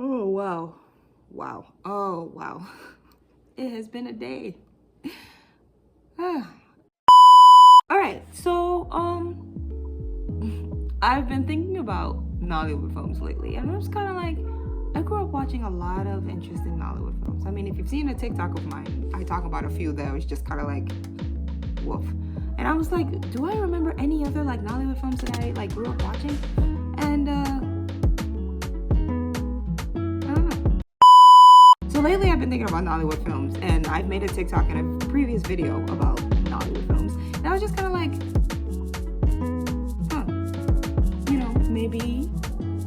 Oh, wow. Wow. Oh, wow. It has been a day. All right. So, I've been thinking about Nollywood films lately, and I'm just kind of like, I grew up watching a lot of interesting Nollywood films. I mean, if you've seen a TikTok of mine, I talk about a few that was just kind of like, woof. And I was like, do I remember any other like Nollywood films that I like grew up watching? And I don't know. So lately I've been thinking about Nollywood films, and I've made a TikTok and a previous video about Nollywood films. And I was just kind of like, maybe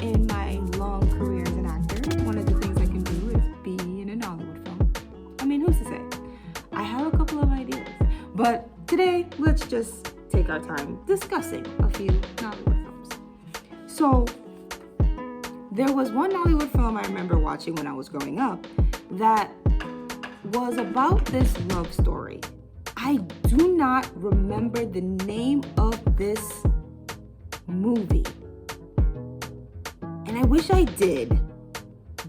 in my long career as an actor, one of the things I can do is be in a Nollywood film. I mean, who's to say? I have a couple of ideas, but today let's just take our time discussing a few Nollywood films. So there was one Nollywood film I remember watching when I was growing up that was about this love story. I do not remember the name of this movie. And I wish I did,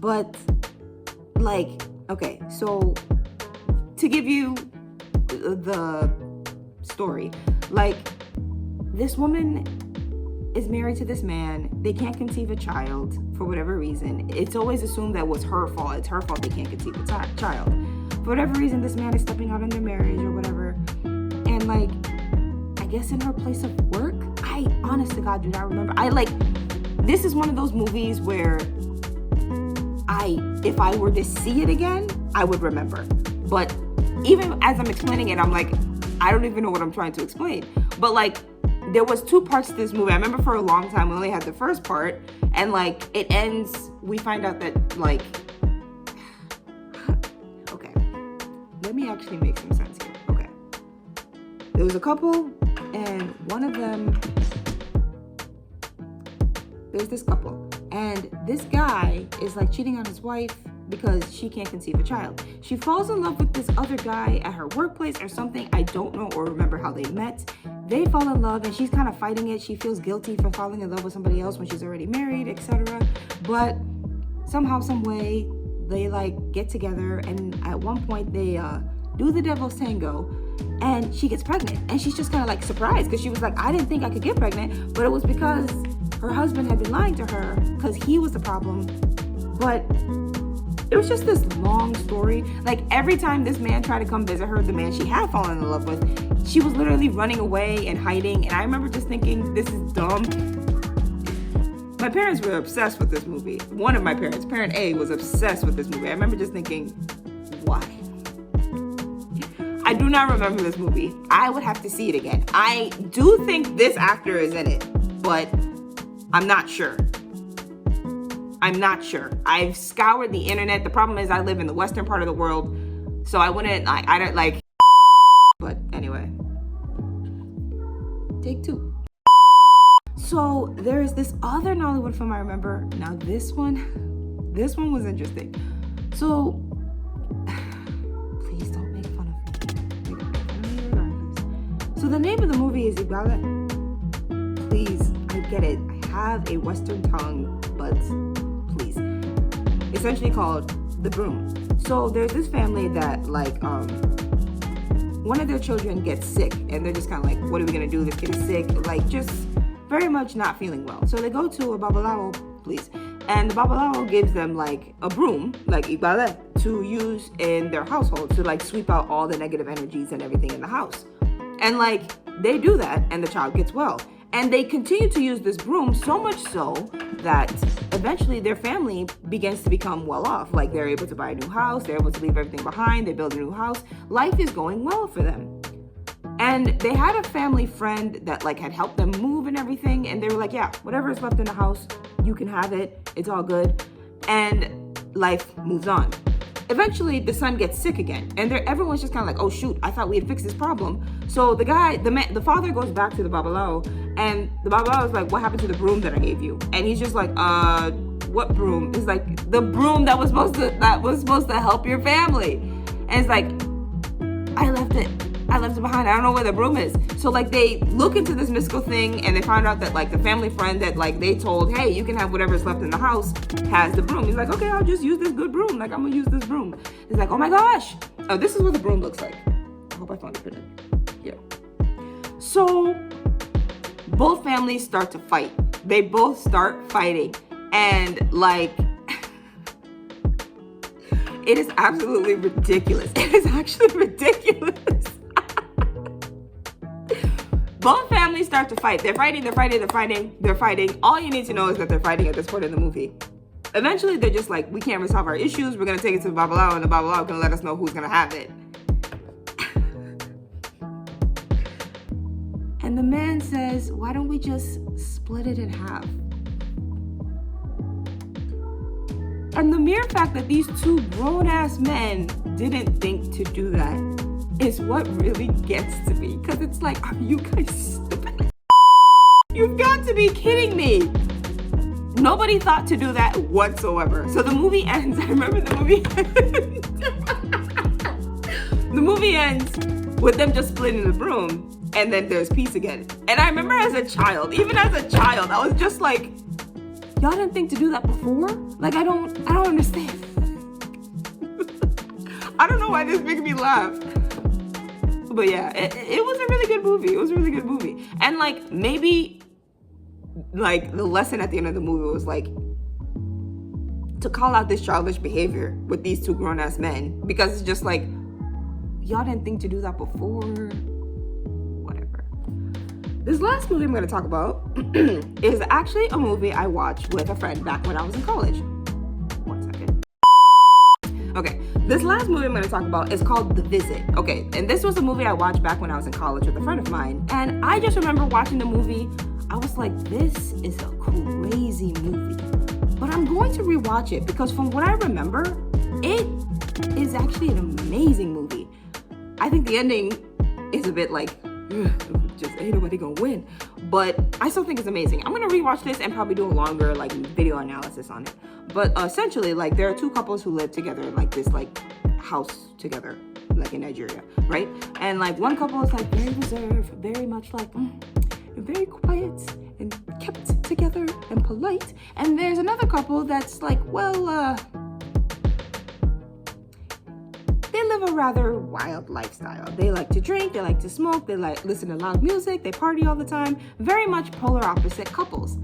but okay, so to give you the story, this woman is married to this man. They can't conceive a child for whatever reason. It's always assumed that it was her fault. It's her fault they can't conceive a child. For whatever reason, this man is stepping out on their marriage or whatever. And I guess in her place of work, I honest to God do not remember. This is one of those movies where if I were to see it again, I would remember. But even as I'm explaining it, I'm like, I don't even know what I'm trying to explain. But there was two parts to this movie. I remember for a long time we only had the first part, and it ends, we find out that okay, let me actually make some sense here. Okay. There was a couple, and one of them, there's this couple, and this guy is cheating on his wife because she can't conceive a child. She falls in love with this other guy at her workplace or something. I don't know or remember how they met. They fall in love, and she's kind of fighting it. She feels guilty for falling in love with somebody else when she's already married, etc. But somehow, some way, they get together, and at one point they do the devil's tango, and she gets pregnant, and she's just kind of surprised because she was like, I didn't think I could get pregnant, but it was because her husband had been lying to her because he was the problem. But it was just this long story. Every time this man tried to come visit her, the man she had fallen in love with, she was literally running away and hiding. And I remember just thinking, this is dumb. My parents were obsessed with this movie. One of my parents, parent A, was obsessed with this movie. I remember just thinking, why? I do not remember this movie. I would have to see it again. I do think this actor is in it, but I'm not sure. I've scoured the internet. The problem is I live in the western part of the world, so I wouldn't, I don't but anyway. Take two. So there is this other Nollywood film I remember. Now this one was interesting. So please don't make fun of me. Regardless. So the name of the movie is Ibala. Please, I get it. I have a western tongue, but please. Essentially called The Broom. So there's this family that one of their children gets sick, and they're just kind of what are we gonna do? This kid is sick, just very much not feeling well. So they go to a babalawo, please, and the babalawo gives them a broom, ibale, to use in their household to sweep out all the negative energies and everything in the house. And they do that, and the child gets well. And they continue to use this broom, so much so that eventually their family begins to become well off. They're able to buy a new house, they're able to leave everything behind, they build a new house. Life is going well for them. And they had a family friend that had helped them move and everything. And they were like, yeah, whatever is left in the house, you can have it. It's all good. And life moves on. Eventually, the son gets sick again, and everyone's just kind of oh shoot, I thought we had fixed this problem. So the father goes back to the babalawo, and the babalawo is like, what happened to the broom that I gave you? And he's just like, what broom? It's the broom that was supposed to help your family. And it's I left it I left it behind. I don't know where the broom is. So like they look into this mystical thing and they find out that like the family friend that like they told, hey, you can have whatever's left in the house, has the broom. He's like, okay, I'll just use this good broom. Like I'm gonna use this broom. He's like, oh my gosh. Oh, this is what the broom looks like. I hope I found it. Yeah. So both families start to fight. They both start fighting. And like, it is absolutely ridiculous. It is actually ridiculous. Both families start to fight. They're fighting. All you need to know is that they're fighting at this point in the movie. Eventually, they're just like, we can't resolve our issues. We're going to take it to the Babalao, and the Babalao can let us know who's going to have it. And the man says, why don't we just split it in half? And the mere fact that these two grown-ass men didn't think to do that is what really gets to me. Because it's like, are you guys stupid? You've got to be kidding me. Nobody thought to do that whatsoever. So the movie ends. I remember the movie ends. The movie ends with them just splitting the broom. And then there's peace again. And I remember as a child, even as a child, I was just like, y'all didn't think to do that before? Like, I don't understand. I don't know why this makes me laugh. But yeah, it was a really good movie. It was a really good movie. And like, maybe like the lesson at the end of the movie was like to call out this childish behavior with these two grown-ass men. Because it's just like, y'all didn't think to do that before. Whatever. This last movie I'm going to talk about is actually a movie I watched with a friend back when I was in college. 1 second. Okay, this last movie I'm going to talk about is called The Visit. Okay, and this was a movie I watched back when I was in college with a friend of mine. And I just remember watching the movie. I was like, this is a crazy movie. But I'm going to rewatch it because from what I remember, it is actually an amazing movie. I think the ending is a bit like, just ain't nobody gonna win. But I still think it's amazing. I'm gonna rewatch this and probably do a longer like video analysis on it. But essentially, like there are two couples who live together in like this like house together, like in Nigeria, right? And like one couple is like very reserved, very much like very quiet and kept together and polite. And there's another couple that's like, well, they live a rather wild lifestyle. They like to drink, they like to smoke, they like listen to loud music, they party all the time. Very much polar opposite couples.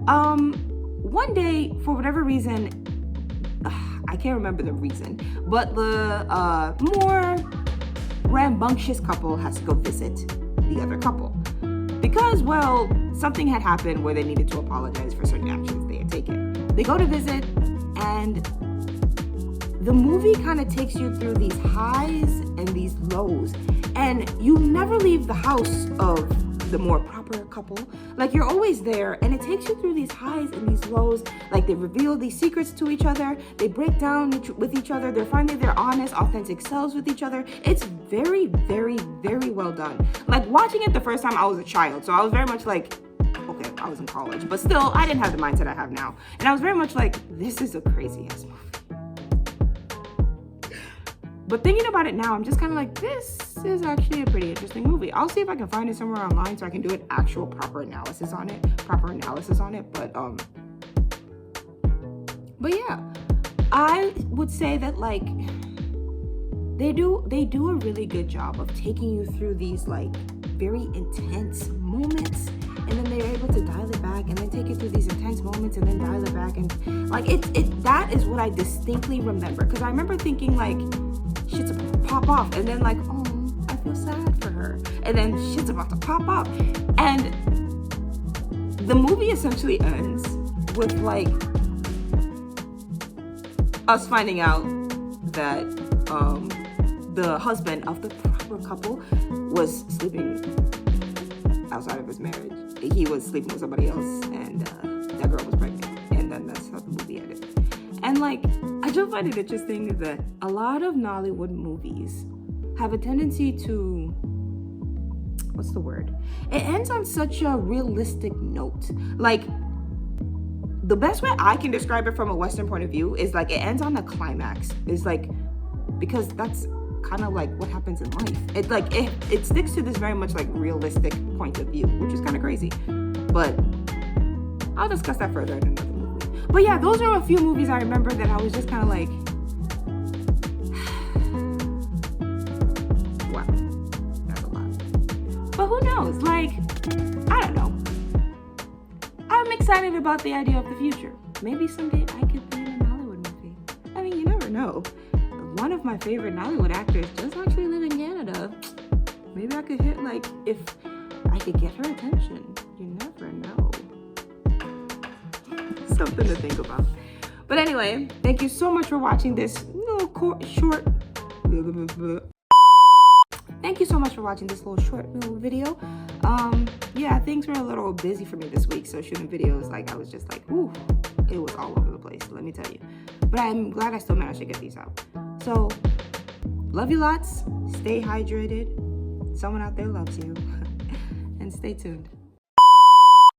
One day, for whatever reason, I can't remember the reason, but the more rambunctious couple has to go visit the other couple. Because, well, something had happened where they needed to apologize for certain actions they had taken. They go to visit, and the movie kind of takes you through these highs and these lows. And you never leave the house of the more proper couple. Like, you're always there, and it takes you through these highs and these lows. Like, they reveal these secrets to each other. They break down with each other. They're finding their honest, authentic selves with each other. It's very, very, very well done. Like, watching it the first time, I was a child. So I was very much like, okay, I was in college. But still, I didn't have the mindset I have now. And I was very much like, this is a crazy-ass movie. But thinking about it now, I'm just kind of like, this is actually a pretty interesting movie. I'll see if I can find it somewhere online so I can do an actual proper analysis on it. But yeah, I would say that like they do a really good job of taking you through these like very intense moments, and then they're able to dial it back and then take you through these intense moments and then dial it back, and like that is what I distinctly remember, because I remember thinking like, shit's about to pop off, and then like, oh, I feel sad for her, and then shit's about to pop off. And the movie essentially ends with like us finding out that the husband of the proper couple was sleeping outside of his marriage. He was sleeping with somebody else, and that girl was pregnant, and then that's how the movie ended. And like, I just find it interesting that a lot of Nollywood movies have a tendency to, what's the word? It ends on such a realistic note. Like, the best way I can describe it from a Western point of view is like, it ends on a climax. It's like, because that's kind of like what happens in life. It sticks to this very much like realistic point of view, which is kind of crazy. But I'll discuss that further in another movie. But yeah, those are a few movies I remember that I was just kind of like, wow, that's a lot. But who knows? Like, I don't know. I'm excited about the idea of the future. Maybe someday I could be in a Nollywood movie. I mean, you never know. One of my favorite Nollywood actors does actually live in Canada. Maybe I could hit, like, if I could get her attention. You never know. Something to think about. But anyway, thank you so much for watching this little short. Thank you so much for watching this little short little video. Yeah, things were a little busy for me this week, so shooting videos, like, I was just like, ooh, it was all over the place, let me tell you. But I'm glad I still managed to get these out. So, love you lots, stay hydrated, someone out there loves you, and stay tuned.